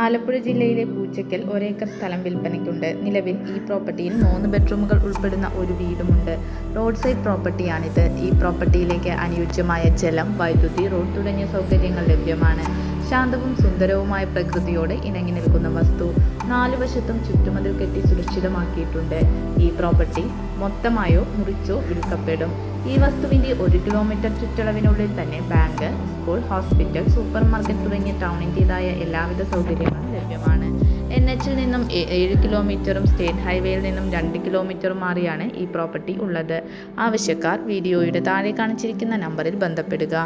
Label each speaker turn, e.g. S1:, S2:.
S1: ആലപ്പുഴ ജില്ലയിലെ പൂച്ചയ്ക്കൽ ഒരേക്കർ സ്ഥലം വിൽപ്പനയ്ക്കുണ്ട്. നിലവിൽ ഈ പ്രോപ്പർട്ടിയിൽ 3 ബെഡ്റൂമുകൾ ഉൾപ്പെടുന്ന ഒരു വീടുമുണ്ട്. Road side പ്രോപ്പർട്ടിയാണിത്. ഈ പ്രോപ്പർട്ടിയിലേക്ക് അനുയോജ്യമായ ജലം, വൈദ്യുതി, റോഡ് തുടങ്ങിയ സൗകര്യങ്ങൾ ലഭ്യമാണ്. ശാന്തവും സുന്ദരവുമായ പ്രകൃതിയോട് ഇണങ്ങി നിൽക്കുന്ന വസ്തു. 4 വശത്തും ചുറ്റുമതിൽ കെട്ടി സുരക്ഷിതമാക്കിയിട്ടുണ്ട്. ഈ പ്രോപ്പർട്ടി മൊത്തമായോ മുറിച്ചോ വിൽക്കപ്പെടും. ഈ വസ്തുവിൻ്റെ 1 കിലോമീറ്റർ ചുറ്റളവിനുള്ളിൽ തന്നെ bank, school, hospital, super market തുടങ്ങിയ ടൗണിൻ്റെതായ എല്ലാവിധ സൗകര്യങ്ങളും ലഭ്യമാണ്. NH-ൽ നിന്നും 7 കിലോമീറ്ററും സ്റ്റേറ്റ് ഹൈവേയിൽ നിന്നും 2 കിലോമീറ്ററും മാറിയാണ് ഈ പ്രോപ്പർട്ടി ഉള്ളത്. ആവശ്യക്കാർ വീഡിയോയുടെ താഴെ കാണിച്ചിരിക്കുന്ന നമ്പറിൽ ബന്ധപ്പെടുക.